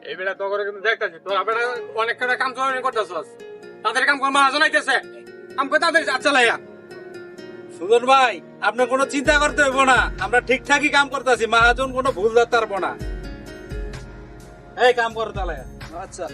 এই বেলা তো করে কিন্তু দেখতেছি তোর বেলা অনেক কটা কাম করতেছস, তাদের কাম কর মহাজন আইতেছে, কাম করে তাদের চালাইয়া। সুজন ভাই, আপনার কোনো চিন্তা করতে হইব না, আমরা ঠিকঠাকই কাম করতেছি, মহাজন কোনো ভুল ধরতে পারবো না। এই কাম করো তাহলে। আচ্ছা,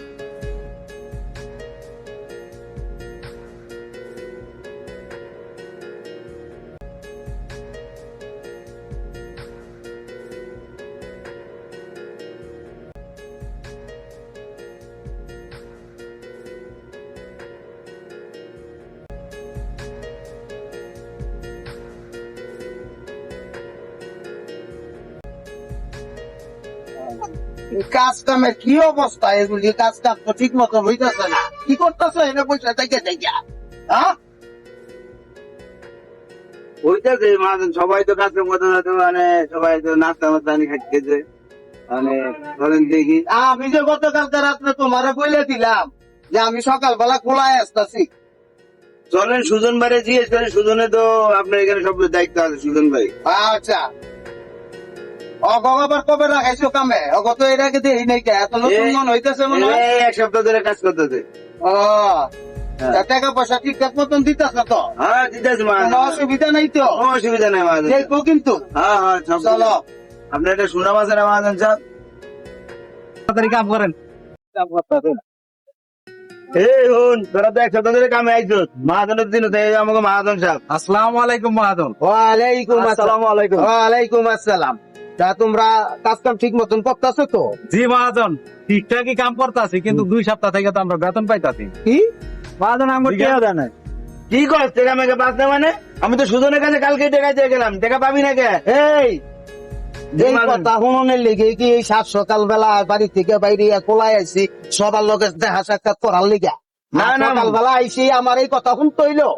কাজ কামের কি অবস্থা? এগুলি কাজ কাম তো ঠিক মতো হইতেছে না। কি করতেছো এনে পয়সা থেকে হ্যাঁ হইতেছে মাঝে সবাই তো কাজ কাম করতে যাচ্ছে, মানে সবাই তো নাস্তা মাস্তানি খাইতেছে, মানে ধরেন দেখি আমি যে গতকালকে রাত্রে তোমারে বলে দিলাম যে আমি সকালবেলা খোলায় আসতেছি, চলেন সুজন ভাই জিজ্ঞেস করেন। সুজনে তো আপনার এখানে সব দায়িত্ব আছে সুজন ভাই। আচ্ছা, অগবার কবে রাখাইছো কামে? অগ তো এর আগে দেই নাই, এত নতুন মন হইতেছে মনে হয়। এক সপ্তাহ ধরে কাজ করতেছে। ও টাকা পয়সা ঠিকঠাক মতন দিতেছ তো? হ্যাঁ দিতেছি, কোনো অসুবিধা নাই তো? অসুবিধা নাই মাঝে দেখবো কিন্তু। হ্যাঁ হ্যাঁ চলো, আপনি একটা সুনাম আছে না মহাজন সাহেব? তাড়াতাড়ি কাম করেন। কাম করতে এই হন, তোরা তো এক সপ্তাহ ধরে কামে আইছো, মহাজনের দিন আমাকে মহাজন সাহেব। আসসালামু আলাইকুম মহাজন। ওয়ালাইকুম আসসালাম। আলাইকুম। ওয়ালাইকুম আসসালাম। তা তোমরা কাজ কাম ঠিক মতন করতেছো তো? জি মহাজন, ঠিকঠাকই কাম করতেছি, কিন্তু 2 সপ্তাহ থেকে তো আমরা বেতন পাইতাছি। কি মহাজন আমার টিকা দেয় নাই? কি করছ টাকা মেঘে পাস না মানে? আমি তো সুজনের কাছে কালকে টাকা দিয়ে গেলাম, টাকা পাবি না কে? এই এই কথা শুনের লেগে কি এই সাত সকালবেলা বাড়ি থেকে বাইরে কোলায় আইছি সবার লোকের দেখা সাক্ষাৎ করার লিগা? না না, সকালবেলা আইসি আমার এই কথা শুনতে হইলো?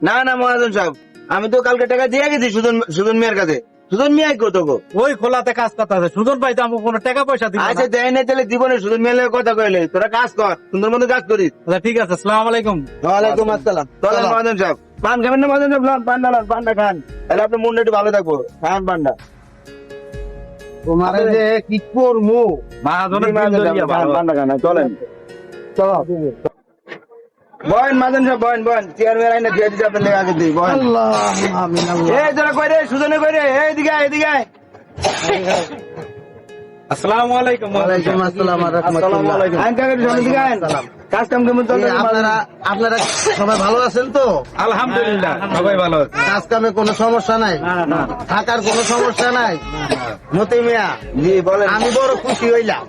না না মহাজন সাহেব, আমি তো কালকে টাকা দিয়ে গেছি সুজন মিয়ার কাছে। সুজন মিয়া কত গো? ওই খোলাতে কাজ করতেছে, সুজন ভাই তো আমাকে কোনো টাকা পয়সা দিবে না। আচ্ছা দেয় নাই তাহলে জীবনে সুজন মিয়ার কথা কইলে তোরা কাজ কর, সুন্দর মতো কাজ করিস। আচ্ছা ঠিক আছে, আসসালামু আলাইকুম। ওয়ালাইকুম আসসালাম। চলেন মহাজন সাহেব, পান খাবেন না মহাজন সাহেব? পান্ডা লান, পান্ডা খান, তাহলে আপনার মনটা একটু ভালো থাকবো। খান পান্ডা। তোমার যে কি করবো মহাজনের বিল ধরিয়া ভালো। পান্ডা খান, চলেন চলো বয়েন মহাজন সাহেব, বয়েন চেয়ার মেয়ার আইনা দিয়ে দিতে আপনার লেগে আগে দিই বয়েন। এই তোরা কই রে? সুজনে কই রে? এইদিকে এদিকে আসসালামু আলাইকুম। ওয়ালাইকুম আসসালাম ওয়া রাহমাতুল্লাহ। আইন কাকে সামনে দিকে আইন। কাজ কাম কেমন চলছে? আপনারা সবাই ভালো আছেন তো? আলহামদুলিল্লাহ সবাই ভালো আছে। কাজ কামে কোনো সমস্যা নাই? থাকার কোনো সমস্যা নাই? মতি মিয়া জি বলেন। আমি বড় খুশি হইলাম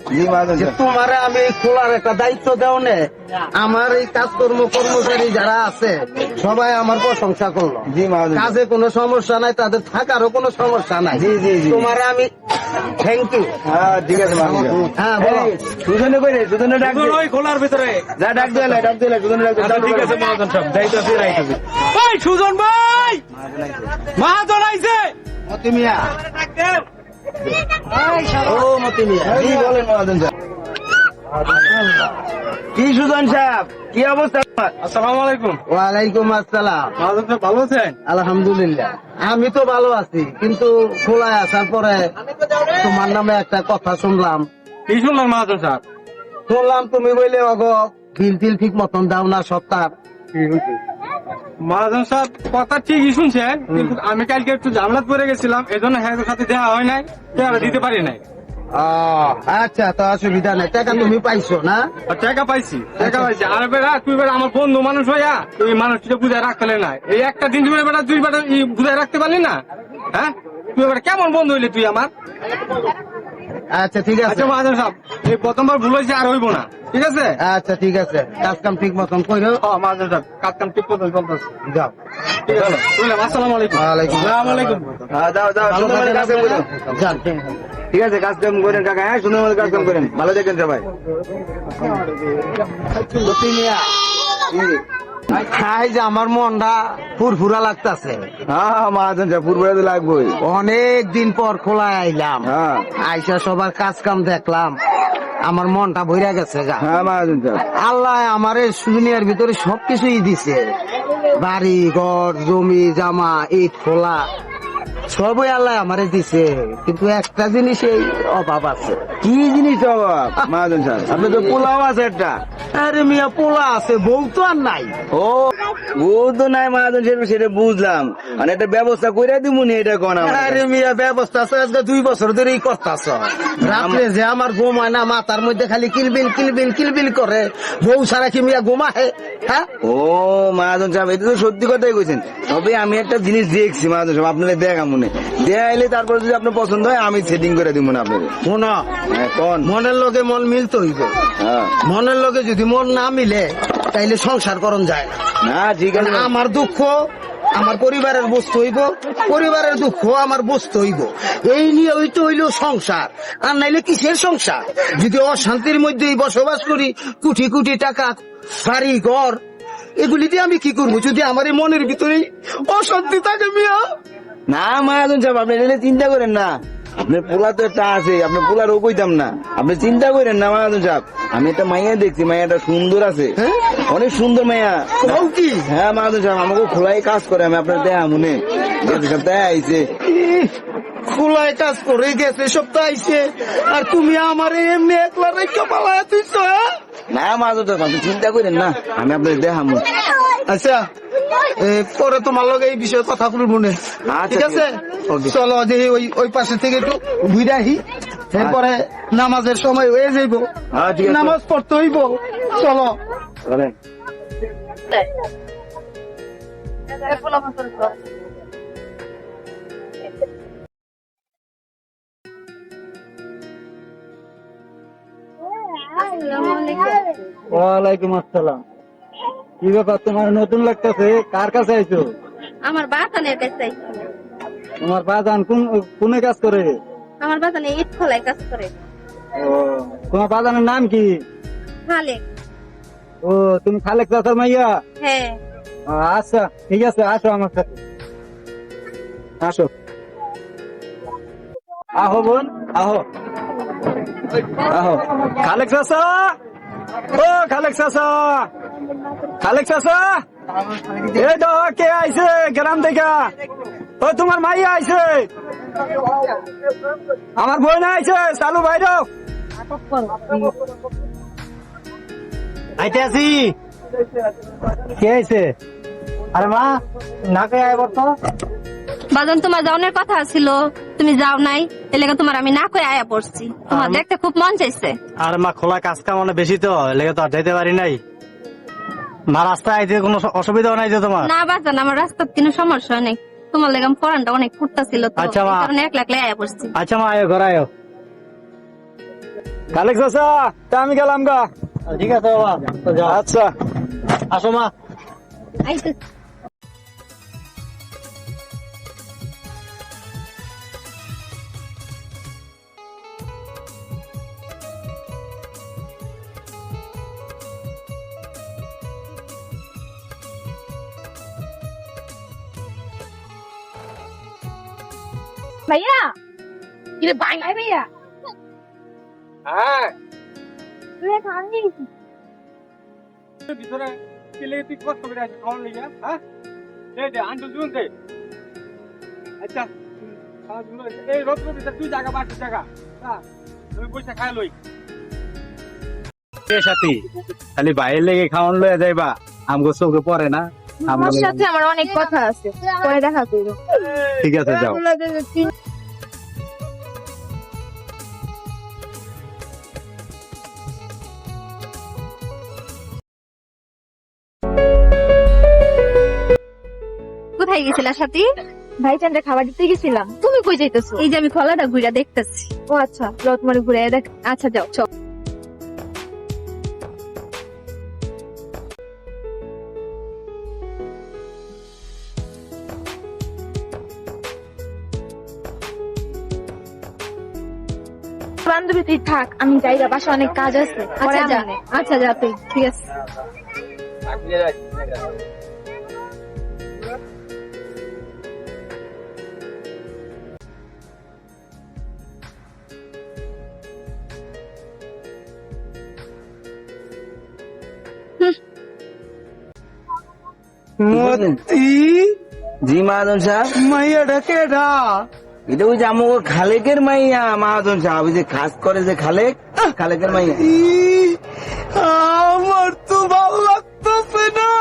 যে তোমারে আমি খোলার একটা দায়িত্ব দেও নে। আমার এই কাজকর্ম কর্মচারী যারা আছে সবাই আমার প্রশংসা করলো। জি কাজে কোনো সমস্যা নাই, তাদের থাকারও কোনো সমস্যা নাই। জি জি তোমারে আমি থ্যাংক ইউ। হ্যাঁ ঠিক আছে। হ্যাঁ বলো। সুজনে কই রে? সুজনে ডাক দে। ওই খোলার ভিতরে যা ডাক দিলে সুজনে ডাক দে। আচ্ছা ঠিক আছে মহাজন সাহেব, যাইতাছি রাইতাছি। ওই সুজন ভাই, মহাজন আইছে। মতি মিয়া। ও মতি মিয়া জি বলেন মহাজন সাহেব। কি সুজন সাহেব, কি অবস্থা? আসসালামু আলাইকুম। ওয়ালাইকুম আসসালাম। মহাজন সাহেব ভালো আছেন? আলহামদুলিল্লাহ আমি তো ভালো আছি, কিন্তু খোলায় আসার পরে তোমার নামে একটা কথা শুনলাম। কি শুনলেন মহাজন সাহেব? শুনলাম তুমি বললে অগ বিল টিল ঠিক মতন দাও না সপ্তাহ। মহাজন সাহেব কথা ঠিকই শুনছেন, কিন্তু আমি কালকে একটু ঝামেলা পড়ে গেছিলাম, এই জন্য হ্যাঁ সাথে দেখা হয় নাই, টাকা দিতে পারি নাই। আচ্ছা তো অসুবিধা নেই, টাকা তুমি পাইছো না? আর টাকা পাইছি। আর বেড়া তুই বেড়া আমার বন্ধু মানুষ হইয়া তুই মানুষটা বুঝায় রাখতে পারলি না। এই একটা দিন তুমি বেড়া তুই বেড়া বুঝায় রাখতে পারলি না? হ্যাঁ তুই বেড়া কেমন বন্ধু হইলি তুই আমার? আচ্ছা ঠিক আছে। আচ্ছা মহাজন সাহেব, এই প্রথমবার ভুল হয়েছে, আর হইব না, ঠিক আছে? আচ্ছা ঠিক আছে, কাজ কাম ঠিক মতন করো। মহাজন সাহেব কাজ কাম ঠিক মতন চলতেছে। যাও। ঠিক আছে বুঝলাম। আসসালামু আলাইকুম। ওয়ালাইকুম আসসালামু আলাইকুম। যাও যাও, সুন্দর মতো কাজ কাম করো। যান। ঠিক আছে, কাজ কাম করেন কাকা। হ্যাঁ সুন্দর মতো কাজ কাম করেন, ভালো দেখেন সবাই। মতি মিয়া যে আমার মনটা ফুরফুরা লাগতেছে। হ্যাঁ মহাজন সাহেব, ফুরফুরা তো লাগবেই। অনেক দিন পর খোলায় আইলাম, আইসা সবার কাজ কাম দেখলাম, আমার মনটা ভইরা গেছে গা। হ্যাঁ মহাজন সাহেব, আল্লাহ আমারে দুনিয়ার ভিতরে সবকিছুই দিছে, বাড়ি ঘর জমি জামা ইট খোলা, সবই আল্লাহ আমারে দিছে, কিন্তু একটা জিনিসের অভাব আছে। কি জিনিস অভাব মহাজন সাহেব? আপনি তো পোলাও আছে একটা। আরে মিয়া, পোলা আছে, বউ তো আর নাই। ও বউ তো নাই মহাজন সাহেব, সেটা বুঝলাম, মানে একটা ব্যবস্থা করে দিব নি, এটা কোন আরে মিয়া, ব্যবস্থা আছে, আজকে 2 বছর ধরেই করতাছ। রাত্রে যে আমার ঘুম হয় না, মাথার মধ্যে খালি কিলবিল কিলবিল কিলবিল করে। বউ ছাড়া কি মিয়া ঘুম আহে? হ্যাঁ, ও মহাজন সাহেব, এটা তো সত্যি কথাই কইছেন। তবে আমি একটা জিনিস দেখছি মহাজন সাহেব, আপনাদের দেখা মনে দেখাইলে তারপরে যদি আপনার পছন্দ হয় আমি সেটিং করে দিব না আপনাদের। শোন, হ্যাঁ কোন? মনের লগে মন মিলতে হইব। হ্যাঁ মনের লগে যদি মন না মিলে তাইলে সংসার করণ যায় না। না ঠিক আছে। আমার দুঃখ আমার পরিবারের বস্তু হইব, পরিবারের দুঃখ আমার বস্তু হইব। এই নিয়ে ওইটা হইল সংসার, আর নাইলে কিসের সংসার? যদি অশান্তির মধ্যেই বসবাস করি, কোটি কোটি টাকা, বাড়ি ঘর, এগুলি দিয়ে আমি কি করবো যদি আমার এই মনের ভিতরেই অশান্তি থাকে মিয়া? না মহাজন সাহেব, আপনি এটা চিন্তা করেন না। আপনার পোলা তো একটা আছে, আপনার পোলার ও কইতাম না, আপনি চিন্তা করেন না মহাজন সাহেব। আমি একটা মাইয়া দেখছি, মাইয়াটা সুন্দর আছে, হ্যাঁ? অনেক সুন্দর মাইয়া। বউ কি? হ্যাঁ মহাজন সাহেব, আমাকে খোলাই কাজ করে, আমি আপনার দেয়া মনে সপ্তাহে আইছে। খোলায় কাজ করে গেছে সপ্তাহ আইছে, আর তুমি আমার এমনি একলা রেখে পালায় তুইছ? না মহাজন সাহেব, আপনি চিন্তা করেন না, আমি আপনার দেয়া মনে। আচ্ছা, পরে তোমার লগে এই বিষয়ে কথা বলবো না, ঠিক আছে? চলো যে ওই পাশে থেকে একটু ঘুরে আহি, এরপরে নামাজের সময় হয়ে যাইব, হ্যাঁ ঠিক আছে। নামাজ পড়তে হইব। চলো। চলেন। ওয়ালাইকুম আসসালাম। কি ব্যাপার, তোমার নতুন লাগতেছে? কার কাছে আইছো? আমার বাতানের কাছে আইছি। তোমার বাজান কোনে কাজ করে? আমার বাতানে ইট খোলায় কাজ করে। ও, তোমার বাজানের নাম কি? খালেক। ও, তুমি খালেক চাচার মাইয়া? হ্যাঁ। ও, আচ্ছা ঠিক আছে, আসো আমার সাথে, আসো। আহো বোন, আহো আহো। খালেক চাচা, ও খালেক চাচা, খালেক চাচা, এই তো কে আইছে গ্রাম থেকে? ও তোমার মাইয়া আইছে, আমার বোন আইছে, চালু বাইরো। আইতে আছি। কে আইছে? আরে মা, নাকে আয় বর্ত। বাজান, তোমার যাওয়ার কথা ছিল, তুমি যাও নাই, এলাকা তোমার আমি না কই আয়া পড়ছি। তোমার দেখতে খুব মন চাইছে। আর মা, খোলা কাজ কাম অনেক বেশি তো, লেগে তো আর যাইতে পারি নাই। মা, রাস্তায় আইতে কোনো অসুবিধা নাই তো তোমার? না বাজান, আমার রাস্তার কোনো সমস্যা নেই, তোমার লেগে পড়ানটা অনেক ফুটতা ছিল তো, আচ্ছা মা। এই কারণে একলা একলা আয়া পড়ছি। আচ্ছা মা, আয়ো ঘর আয়ো। খালেক চাচা, তা আমি গেলাম গা। ঠিক আছে বাবা, আচ্ছা আসো মা। আইতে ভাইয়া, কিরে ভাই ভাইয়া, হ্যাঁ, তুই খালি ভিতরে কেলে তুই কষ্ট করে আছিস খাওয়ার লেগে? হ্যাঁ, দে আন্টু জুন দে। আচ্ছা, এই রোদ্র ভিতরে তুই জায়গা বাকি জায়গা, হ্যাঁ, তুমি বসে খাই লই। সাথী, খালি বাইরে লেগে খাওয়ান লয়ে যাইবা, আমগো চোখে পড়ে না। আমার সাথে আমার অনেক কথা আছে, পরে দেখা করবো। ঠিক আছে, যাও। কোথায় গেছিলা সাথী? ভাইজানটা খাবার দিতে গেছিলাম। তুমি কই যাইতেছো? এই যে আমি খোলাটা ঘুরে দেখতেছি। ও আচ্ছা, রথ মানে ঘুরে দেখ। আচ্ছা যাও, চল। বান্ধবী তুই থাক, আমি যাই, বাসা অনেক কাজ আছে। পরে আচ্ছা যা, আমনে। আচ্ছা যা তুই, ঠিক আছে। মতি, জি মহাজন সাহেব, মাইয়াটা কেডা? এটা ওই যে আমার খালেকের মাইয়া মহাজন সাহেব, ওই যে খাস করে যে খালেকের মাইয়া। আমার তো ভালো লাগতেছে না।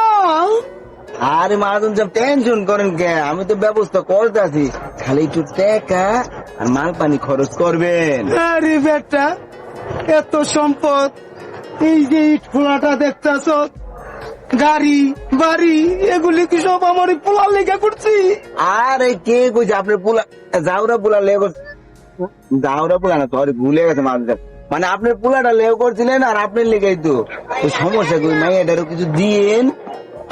আরে মহাজন সাহেব টেনশন করেন কে, আমি তো ব্যবস্থা করতেছি, খালি একটু টাকা আর মাল পানি খরচ করবেন। আরে বেটা, এত সম্পদ, এই যে ইট খোলাটা দেখতেছ, গাড়ি বাড়ি, এগুলি কি সব আমার পোলার লেগে করছি? আরে কে কইছে আপনার পোলা, জাউরা পোলা লেগো, জাউরা পোলা না, সরি ভুলে গেছে মহাজন সাহেব, মানে আপনার পোলাটা লেও করছিলেন আর আপনার লেগেই তো ওই সমস্যা, কই মাইয়াটারও কিছু দিয়েন,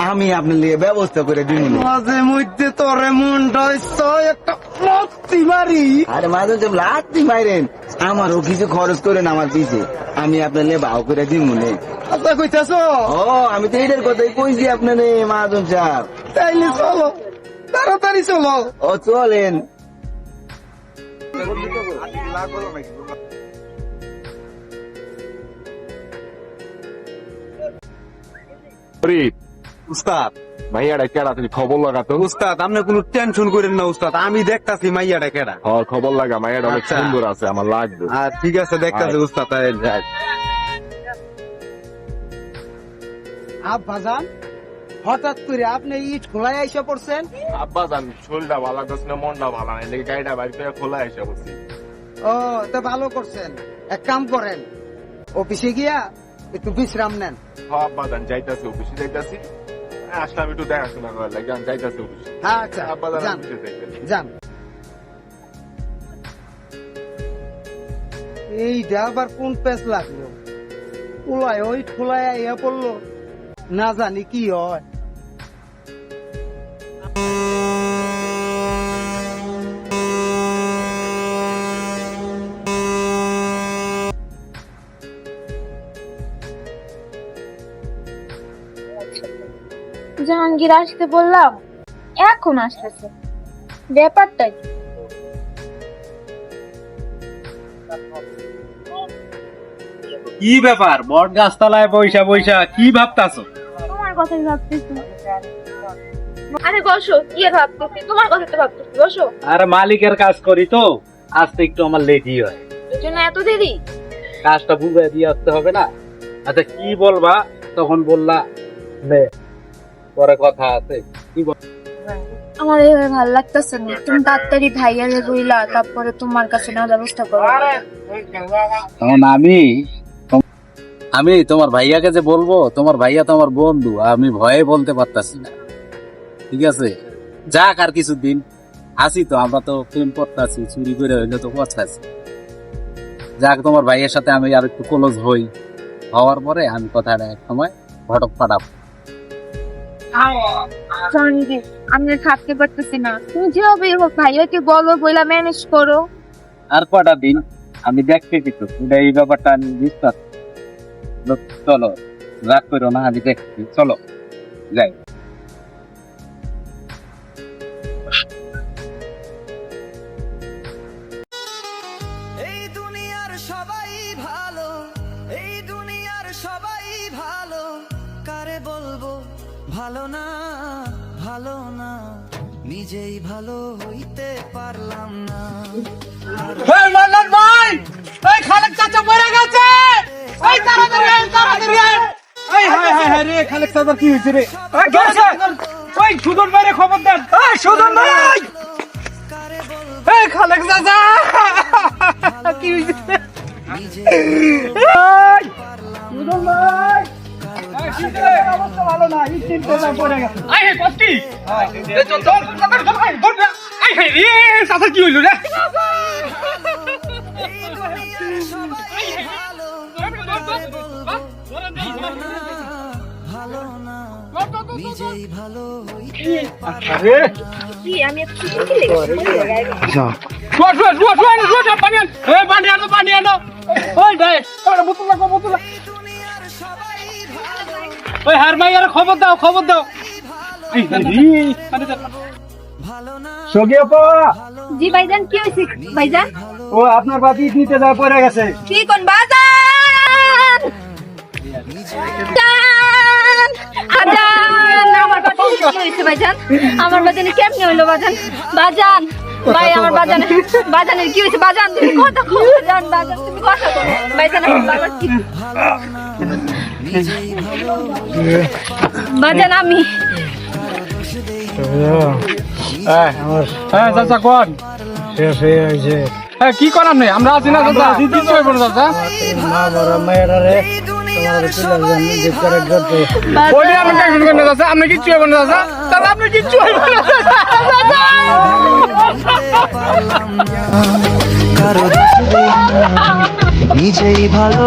আমি আপনার লেগে ব্যবস্থা করে দিন। মাঝে মধ্যে তোরে মনটা ইচ্ছা একটা মস্তি মারি। আরে মহাজন সাহেব লাত্তি মাইরেন, আমারও কিছু খরচ করেন আমার পিছে, আমি আপনার লে ভাও করে দিন মনে। আচ্ছা কইতাছ? ও আমি তো এটার কথাই কইছি আপনারে মহাজন সাহেব। তাইলে চলো, তাড়াতাড়ি চলো। ও চলেন। উস্তাদ মাইয়াটা কেডা, তুমি খবর লাগাতো। উস্তাদ আপনি কোনো টেনশন করেন না উস্তাদ, আমি দেখতাছি মাইয়াটা কেডা। হ্যাঁ খবর লাগা, মাইয়াটা অনেক আচ্ছা। সুন্দর আছে, আমার লাগবে। আর ঠিক আছে দেখতাছি উস্তাদ, তাই যাই। আব্বাজান, হঠাৎ করে আপনি ইট খোলায় এসে পড়ছেন? আব্বা জান শরীরটা ভালো লাগতেছে না, মনটা ভালো নাই, লেগে গাড়িটা বাইর করে খোলা এসে বসি। ও তা ভালো করছেন, এক কাম করেন, অফিসে গিয়া একটু বিশ্রাম নেন। হ্যাঁ আব্বা জান যাইতাছি, অফিসে যাইতাছি, আসলাম একটু দেখাশোনা করার লাগে, আমি যাইতাছি অফিসে। হ্যাঁ আচ্ছা, আব্বা জান যান অফিসে যাইতাছি। যান। এইটা আবার কোন পেস লাগলো, খোলায় ওই খোলায় ইয়া পড়লো, না জানি কি হয়। জাহাঙ্গীর আসতে বললাম, এখন আসতেছে, ব্যাপারটা কি? কি ব্যাপার, বট গাছতলায় বৈশা বৈশা কি ভাবতাছো? তোমার কথাই ভাবতেছি। আরে বসো, কি আর ভাবতেছি, তোমার কথা তো ভাবতেছি, বসো। আর মালিকের কাজ করি তো, আসতে একটু আমার লেটই হয়। এই জন্য এত দেরি? কাজটা বুঝে দিয়ে আসতে হবে না? আচ্ছা কি বলবা? তখন বললা নে, পরে কথা আছে। কি বল? আমার এভাবে ভালো লাগতেছে না, তুমি তাড়াতাড়ি ভাইয়ারে রইলা, তারপরে তোমার কাছে নেওয়ার ব্যবস্থা করো। তখন আমি তোমার ভাইয়াকে যে বলবো, তোমার ভাইয়া তো আমার বন্ধু, আমি ভয়ে বলতে পারতাছি না। ঠিক আছে, যাক আর কিছুদিন আসি তো, আমরা তো প্রেম করতেছি, চুরি করে হইলে তো পচাছি। যাক তোমার ভাইয়ের সাথে আমি আর একটু ক্লোজ হই, হওয়ার পরে আমি কথাটা এক সময় ঘটক পাঠাবো। জাহাঙ্গীর, আমি আর থাকতে পারতেছি না, তুমি যেভাবে হোক ভাইয়াকে বলো, বইলা ম্যানেজ করো। আর কটা দিন আমি দেখতে কিছু, এই ব্যাপারটা আমি বুঝতে, চলো রাগ করো না, আমি দেখছি, চলো যাই। এই দুনিয়ার সবাই ভালো, এই দুনিয়ার সবাই ভালো, কারে বলবো ভালো না, ভালো না, নিজেই ভালো হইতে পারলাম না। কারে বলবো ভালো, কারে বলবো ভালো না, ভালো না, নিজেই ভালো হইতে পারলাম না। কি আমি একটু কি লেগেছি? এই দুনিয়ার সবাই ভালো, খবর দাও, খবর দাও। ভালো না, সগি আপা, জি ভাইজান, কি হয়েছে ভাইজান? ও আপনার বাতি নিতে যা পড়ে গেছে। কি কোন বাজার? জান, আজান, আমার বাবা কি হয়েছে ভাইজান? আমার বাজানের কেমনে হইলো বাজান? বাজান ভাই আমার বাজানের কি হয়েছে? বাজান তুমি কথা কও, বাজান তুমি কথা কও। ভাইজান আমার বাবার কি বাজান? আমি হ্যাঁ চাচা কোন শেষ হয়ে গেছে কি করার নেই, আমরা আছি না চাচা, কিচ্ছু হইব না চাচা। মা বড় মেয়েরা রে তোমার পিলার জন্য যে করে করতে ওইটা আমি টেনশন করেন না চাচা, আপনি কিচ্ছু হইব না চাচা, চাচা আপনি কিচ্ছু হইব না চাচা। কারো নিজেই ভালো